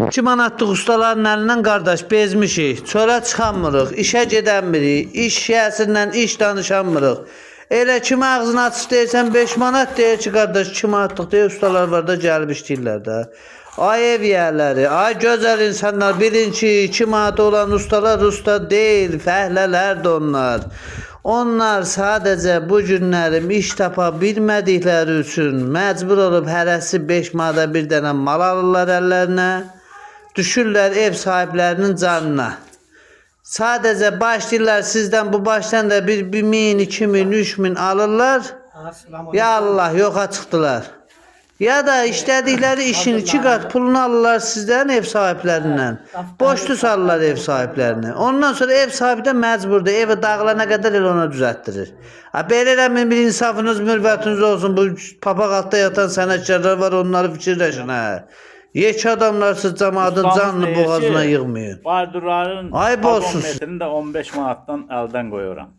2 manatlıq ustaların əlindən qardaş bezmişik. Çölə çıxamırıq, işə gedəmirik, iş şəhəsindən iş danışamırıq. Elə kim ağzını açıb deyirsən 5 manat deyir ki, qardaş 2 manatlıq deyir, ustalar var da gəlib işləyirlər də. Ay ev yerləri, ay gözəl insanlar, bilin ki 2 manat olan ustalar usta deyil, fəhlələrdir onlar. Onlar sadəcə bu günlərim iş tapa bilmədikləri üçün məcbur olub hərəsi 5 manata bir dənə mal alırlar əllərinə, düşürlər ev sahiblərinin canına. Sadəcə başlayırlar sizdən bu başdan da bir 1000, 2000, 3000 alırlar. Ya Allah yoxa çıxdılar. Ya da işlədikləri işin 2 qat pulunu alırlar sizdən ev sahiblərindən. Boşlu salırlar ev sahiblərini. Ondan sonra ev sahibi də məcburdur. Evi dağılana qədər elə ona düzəltdirir. Belə eləmin bir insafınız, mürvətiniz olsun. Bu papaq altda yatan sənətkarlar var, onları fikirləşin. Yekə adamlarsız cəmaatın canını boğazına yığmayın. Bardurların ayıb olsun. metrini də 15 manatdan əldən qoyuram.